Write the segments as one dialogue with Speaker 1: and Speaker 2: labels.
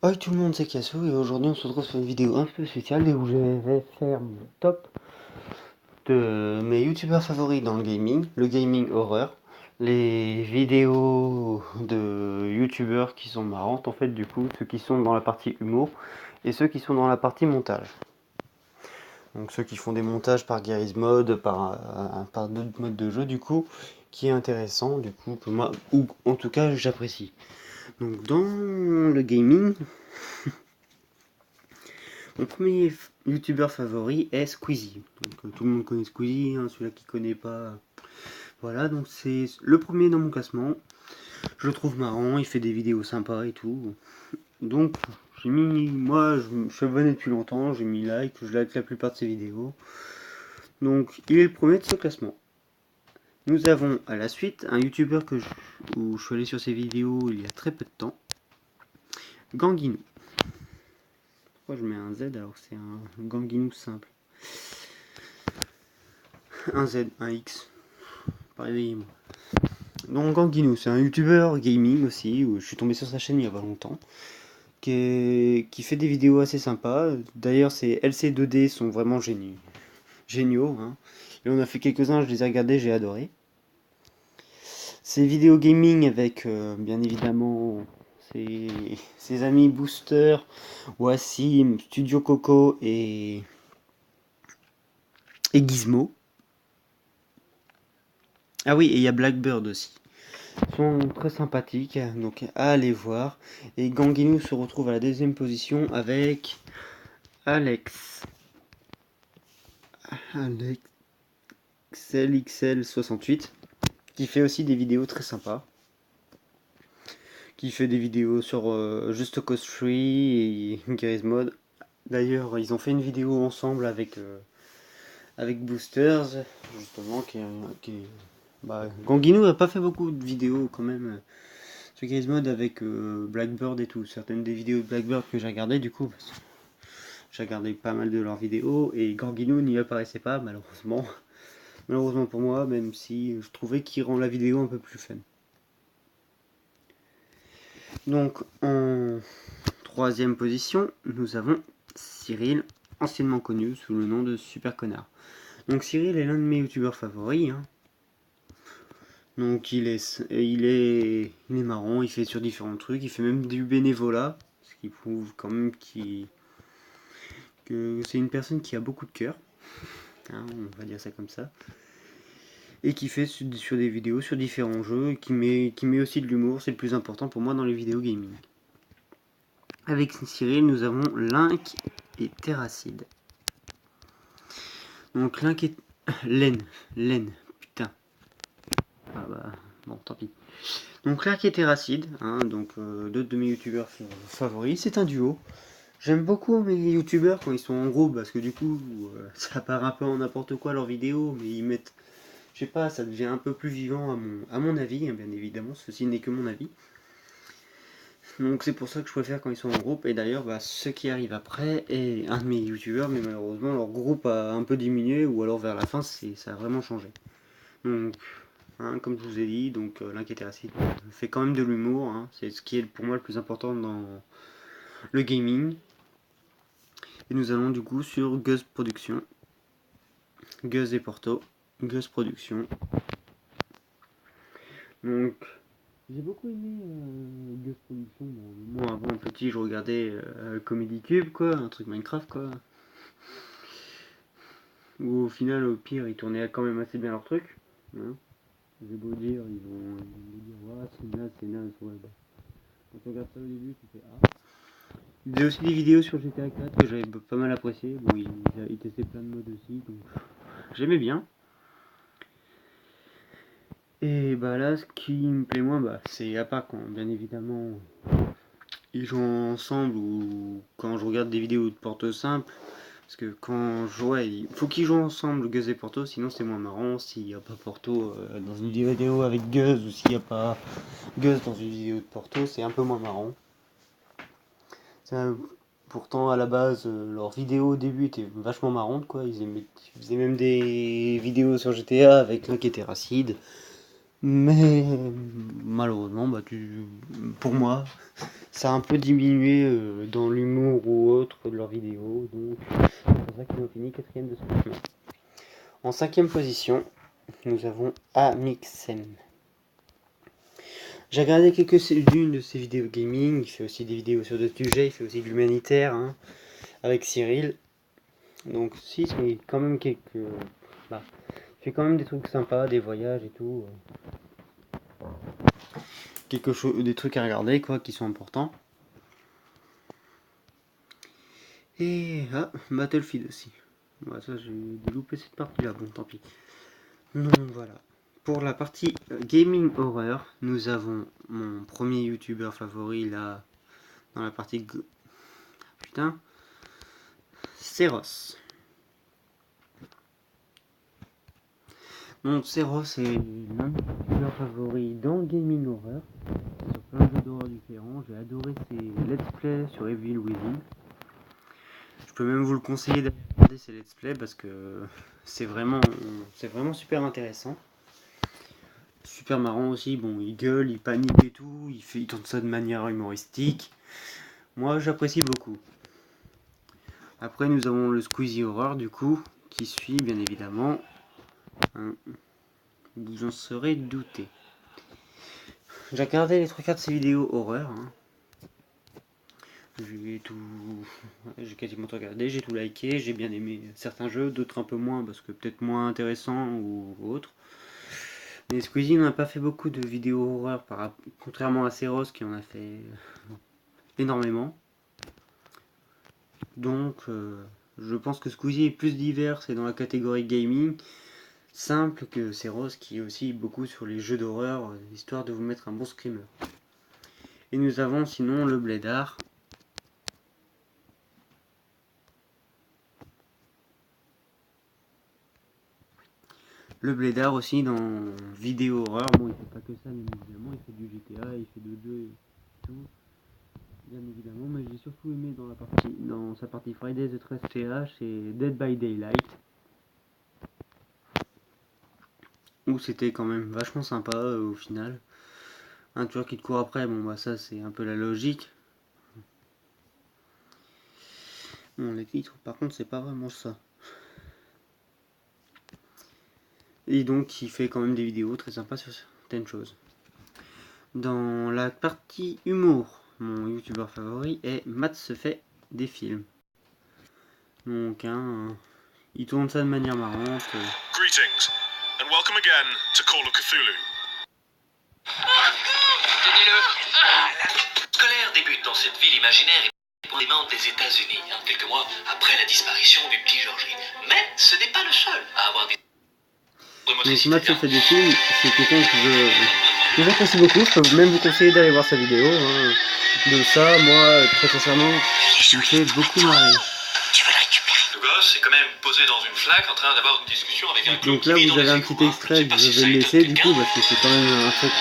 Speaker 1: Oi tout le monde, c'est Cassou et aujourd'hui on se retrouve sur une vidéo un peu spéciale où je vais faire mon top de mes youtubeurs favoris dans le gaming horreur, les vidéos de youtubeurs qui sont marrantes en fait du coup, ceux qui sont dans la partie humour et ceux qui sont dans la partie montage. Donc ceux qui font des montages par Garry's Mod, par d'autres modes de jeu du coup, qui est intéressant du coup que moi, ou en tout cas j'apprécie. Donc dans le gaming, mon premier youtubeur favori est Squeezie. Donc, tout le monde connaît Squeezie, hein, celui-là qui connaît pas. Voilà, donc c'est le premier dans mon classement. Je le trouve marrant, il fait des vidéos sympas et tout. Donc j'ai mis, moi je suis abonné depuis longtemps, j'ai mis like, je like la plupart de ses vidéos. Donc il est le premier de ce classement. Nous avons à la suite un youtubeur où je suis allé sur ses vidéos il y a très peu de temps. Ganguinou. Pourquoi je mets un Z alors que c'est un Ganguinou simple? Un Z, un X. Pas réveillez-moi. Donc Ganguinou, c'est un youtubeur gaming aussi, où je suis tombé sur sa chaîne il y a pas longtemps, qui fait des vidéos assez sympas. D'ailleurs, ses LC2D sont vraiment géniaux. Hein. Et on a fait quelques-uns, je les ai regardés, j'ai adoré. Ses vidéos gaming avec, bien évidemment, ses amis Booster, Wassim, Studio Coco et Gizmo. Ah oui, et il y a Blackbird aussi. Sont très sympathiques, donc à aller voir. Et Ganguinou se retrouve à la deuxième position avec Alex. Alex LXL68, qui fait aussi des vidéos très sympas. Qui fait des vidéos sur Just Cause 3 et Garry's Mod. D'ailleurs, ils ont fait une vidéo ensemble avec Boosters, justement, Ganguinou n'a pas fait beaucoup de vidéos quand même sur Garry's Mod avec Blackbird et tout. Certaines des vidéos de Blackbird que j'ai regardées du coup, parce que j'ai regardé pas mal de leurs vidéos et Ganguinou n'y apparaissait pas malheureusement. Malheureusement pour moi, même si je trouvais qu'il rend la vidéo un peu plus fun. Donc en troisième position, nous avons Cyril, anciennement connu sous le nom de Super Connard. Donc Cyril est l'un de mes youtubeurs favoris. Hein. Donc il est marrant, il fait sur différents trucs, il fait même du bénévolat, ce qui prouve quand même que c'est une personne qui a beaucoup de cœur. Hein, on va dire ça comme ça. Et qui fait sur des vidéos sur différents jeux, qui met aussi de l'humour, c'est le plus important pour moi dans les vidéos gaming. Avec Cyril, nous avons Link et Terracide. Donc Link et... Len, putain. Ah bah, bon, tant pis. Donc Link et Terracide, hein, donc d'autres de mes youtubeurs favoris, c'est un duo. J'aime beaucoup mes youtubeurs quand ils sont en groupe, parce que du coup, ça part un peu en n'importe quoi leurs vidéos, mais ils mettent... Je sais pas, ça devient un peu plus vivant à mon avis, hein, bien évidemment, ceci n'est que mon avis. Donc c'est pour ça que je préfère quand ils sont en groupe. Et d'ailleurs, ce qui arrive après est un de mes youtubeurs, mais malheureusement leur groupe a un peu diminué, ou alors vers la fin, ça a vraiment changé. Donc, hein, comme je vous ai dit, donc l'inquiété raciste fait quand même de l'humour. Hein, c'est ce qui est pour moi le plus important dans le gaming. Et nous allons du coup sur Guz Production. Guz et Porto. Guz Production. Donc, j'ai beaucoup aimé Guz Production. Bon, moi, avant petit, je regardais Comedy Cube, quoi, un truc Minecraft, quoi. Où au final, au pire, ils tournaient quand même assez bien leur truc. Hein. J'ai beau dire, ils vont dire, ouais, c'est naze, ouais. Bah. Quand tu regardes ça au début, tu fais ah. Il faisait aussi des vidéos sur GTA 4 que j'avais pas mal apprécié. Bon, il testait plein de modes aussi, donc j'aimais bien. Et bah là, ce qui me plaît moins, c'est à part quand, bien évidemment, ils jouent ensemble ou quand je regarde des vidéos de porte simple. Parce que quand je jouais, il faut qu'ils jouent ensemble, Guz et Porto, sinon c'est moins marrant. S'il n'y a pas Porto dans une vidéo avec Guz ou s'il n'y a pas Guz dans une vidéo de Porto, c'est un peu moins marrant. Ça, pourtant, à la base, leurs vidéos au début étaient vachement marrantes, quoi. Ils faisaient même des vidéos sur GTA avec l'un qui était racide. Mais malheureusement, pour moi, ça a un peu diminué dans l'humour ou autre de leurs vidéos, donc c'est pour ça qu'ils ont fini 4ème de ce classement. En 5ème position, nous avons Amixem. J'ai regardé quelques-unes de ses vidéos gaming, il fait aussi des vidéos sur d'autres sujets, il fait aussi de l'humanitaire, hein, avec Cyril. Donc si, c'est quand même quelques... Bah, il fait quand même des trucs sympas, des voyages et tout. Des trucs à regarder, quoi, qui sont importants. Et Battlefield aussi. Bah, ça, j'ai loupé cette partie-là, bon, tant pis. Donc voilà. Pour la partie gaming horreur, nous avons mon premier youtubeur favori là, dans la partie... Putain. Seros. Donc Seros est l'un de mes youtubeurs favoris dans le gaming horreur. Sur plein de jeux d'horreur différents. J'ai adoré ses let's play sur Evil Within. Je peux même vous le conseiller d'aller regarder ces let's play parce que c'est vraiment super intéressant. Super marrant aussi, bon il gueule, il panique et tout, il tourne ça de manière humoristique. Moi j'apprécie beaucoup. Après nous avons le Squeezie Horror du coup, qui suit bien évidemment. Vous en serez douté. J'ai regardé les 3/4 de ces vidéos horreur. J'ai quasiment tout regardé, j'ai tout liké, j'ai bien aimé certains jeux, d'autres un peu moins parce que peut-être moins intéressants ou autres. Mais Squeezie n'a pas fait beaucoup de vidéos horreur, contrairement à Seros qui en a fait énormément. Donc je pense que Squeezie est plus divers, c'est dans la catégorie gaming, simple que Seros qui est aussi beaucoup sur les jeux d'horreur, histoire de vous mettre un bon screamer. Et nous avons sinon le Blédard. Le Blédard aussi dans vidéo horreur, bon il fait pas que ça bien évidemment, il fait du GTA, il fait d'autres jeux et tout, bien évidemment, mais j'ai surtout aimé dans sa partie Friday the 13 TH et Dead by Daylight, où c'était quand même vachement sympa au final. Un tueur qui te court après, bon bah ça c'est un peu la logique. Bon les titres par contre c'est pas vraiment ça. Et donc il fait quand même des vidéos très sympas sur certaines choses. Dans la partie humour, mon youtubeur favori est Matt se fait des films. Donc il tourne ça de manière marrante.
Speaker 2: Greetings and welcome again to Call of Cthulhu.
Speaker 3: Tenez-le. La colère débute dans cette ville imaginaire et profondément des États-Unis, quelques mois après la disparition du petit Georgie. Mais ce n'est pas le seul à avoir des...
Speaker 1: Donc Matt se fait des films, c'est quelqu'un que j'apprécie beaucoup, je peux même vous conseiller d'aller voir sa vidéo. De ça, moi, très sincèrement, il me fait beaucoup marrer.
Speaker 3: Tu veux la récupérer? Le gosse est quand même posé dans une flaque en train d'avoir une discussion avec un clown.
Speaker 1: Donc là, vous avez un petit extrait que je vais le laisser du coup, parce que c'est quand même un truc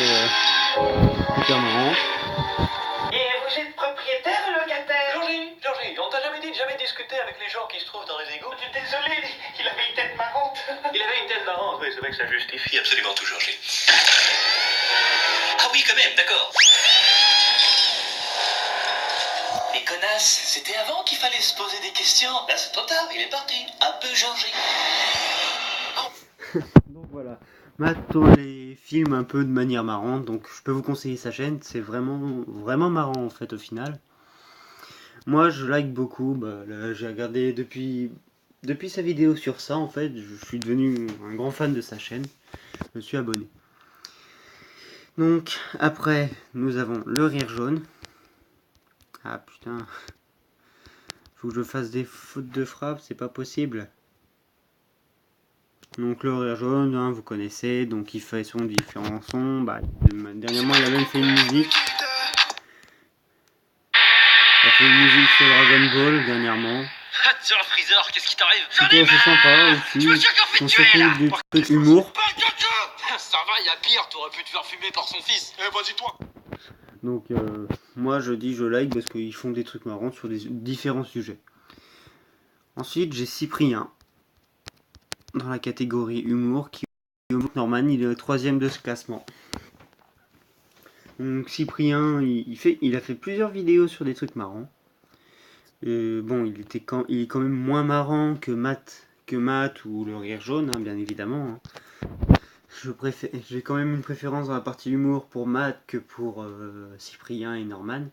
Speaker 1: super marrant.
Speaker 4: Et vous êtes propriétaire ou locataire?
Speaker 3: Georgie, on t'a jamais dit de jamais discuter avec les gens qui se trouvent dans les égouts?
Speaker 4: Désolé, il avait une tête marrante.
Speaker 3: Il avait une tête marrante, oui, c'est vrai que ça justifie absolument tout, Georgie. Ah oui, quand même, d'accord. Les connasses, c'était avant qu'il fallait se poser des questions. Là, c'est trop tard, il est parti. Un peu Georgie.
Speaker 1: Donc voilà, Matt tourne les films un peu de manière marrante, donc je peux vous conseiller sa chaîne, c'est vraiment marrant en fait au final. Moi je like beaucoup, j'ai regardé depuis sa vidéo sur ça en fait, je suis devenu un grand fan de sa chaîne, je me suis abonné. Donc après nous avons le rire jaune. Ah putain, faut que je fasse des fautes de frappe, c'est pas possible. Donc le rire jaune, vous connaissez, donc il fait son différents sons, dernièrement il a même fait une musique. Il a fait une musique sur Dragon Ball dernièrement.
Speaker 3: Ah tiens, Freezer, qu'est-ce qui t'arrive?
Speaker 1: C'était assez sympa aussi, sont surtout des trucs humour.
Speaker 3: Ça va, il y a pire, t'aurais pu te faire fumer par son fils.
Speaker 2: Vas-y toi.
Speaker 1: Donc moi je dis je like parce qu'ils font des trucs marrants sur des différents sujets. Ensuite j'ai Cyprien dans la catégorie humour qui Norman, il est le 3ème de ce classement. Donc Cyprien, il a fait plusieurs vidéos sur des trucs marrants. Bon, il est quand même moins marrant que Matt ou le rire jaune, hein, bien évidemment. Hein. J'ai quand même une préférence dans la partie humour pour Matt que pour Cyprien et Norman.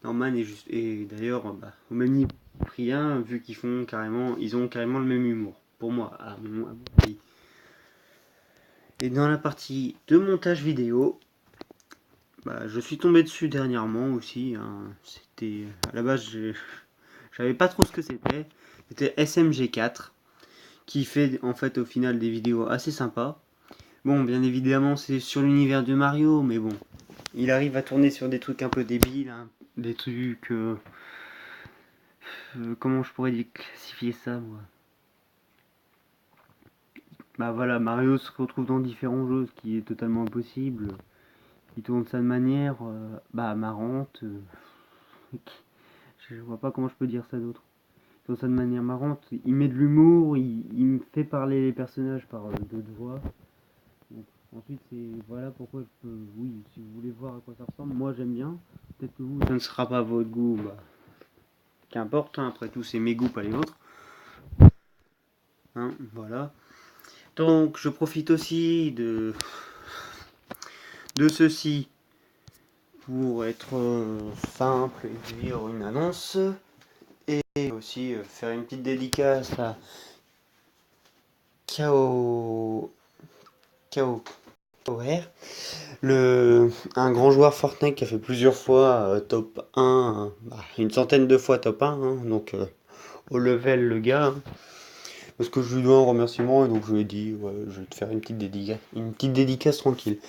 Speaker 1: Norman est d'ailleurs au même niveau que Cyprien, vu ils ont carrément le même humour, pour moi, à mon avis. Et dans la partie de montage vidéo, je suis tombé dessus dernièrement aussi. Hein. C'était à la base, j'avais pas trop ce que c'était. C'était SMG4 qui fait en fait au final des vidéos assez sympas. Bon, bien évidemment, c'est sur l'univers de Mario, mais bon, il arrive à tourner sur des trucs un peu débiles, hein, des trucs. Comment je pourrais classifier ça, moi? Bah voilà, Mario se retrouve dans différents jeux, ce qui est totalement impossible. Il tourne ça de manière marrante. Je vois pas comment je peux dire ça d'autre. Il tourne ça de manière marrante. Il met de l'humour, il me fait parler les personnages par d'autres voix. Donc, ensuite, voilà pourquoi je peux. Oui, si vous voulez voir à quoi ça ressemble, moi j'aime bien. Peut-être que vous, ça ne sera pas votre goût. Qu'importe, hein, après tout, c'est mes goûts, pas les vôtres. Hein, voilà. Donc, je profite aussi de ceci pour être simple et dire une annonce. Et aussi faire une petite dédicace à KOR, un grand joueur Fortnite qui a fait plusieurs fois top 1, une centaine de fois top 1, hein, donc au level le gars. Hein, parce que je lui dois un remerciement et donc je lui ai dit je vais te faire une petite dédicace tranquille.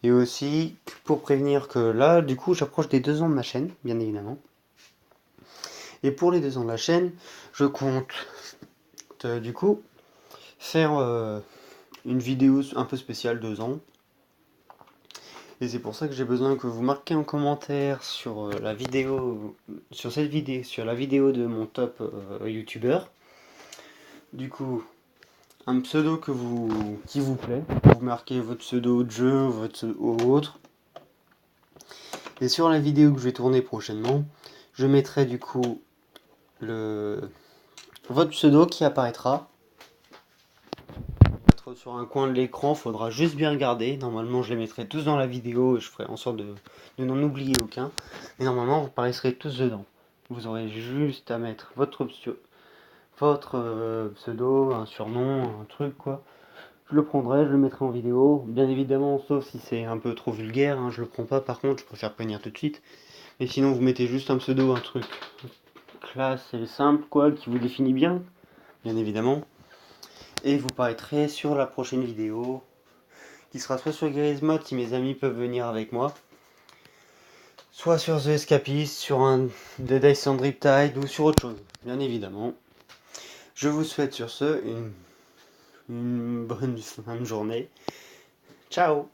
Speaker 1: Et aussi pour prévenir que là du coup j'approche des 2 ans de ma chaîne, bien évidemment. Et pour les 2 ans de la chaîne, je compte du coup faire une vidéo un peu spéciale 2 ans. Et c'est pour ça que j'ai besoin que vous marquiez en commentaire sur la vidéo, sur la vidéo de mon top youtubeur. Du coup, un pseudo qui vous plaît. Vous marquez votre pseudo de jeu, votre pseudo autre. Et sur la vidéo que je vais tourner prochainement, je mettrai du coup votre pseudo qui apparaîtra. Sur un coin de l'écran, faudra juste bien regarder. Normalement, je les mettrai tous dans la vidéo et je ferai en sorte de n'en oublier aucun. Mais normalement, vous apparaîtrez tous dedans. Vous aurez juste à mettre votre pseudo, un surnom, un truc quoi. Je le prendrai, je le mettrai en vidéo. Bien évidemment, sauf si c'est un peu trop vulgaire, hein, je le prends pas. Par contre, je préfère prévenir tout de suite. Mais sinon, vous mettez juste un pseudo, un truc classe et simple quoi, qui vous définit bien, bien évidemment. Et vous paraîtrez sur la prochaine vidéo, qui sera soit sur Grismod si mes amis peuvent venir avec moi, soit sur The Escapist, sur un Dead Ice and Riptide ou sur autre chose, bien évidemment. Je vous souhaite sur ce une bonne fin de journée. Ciao!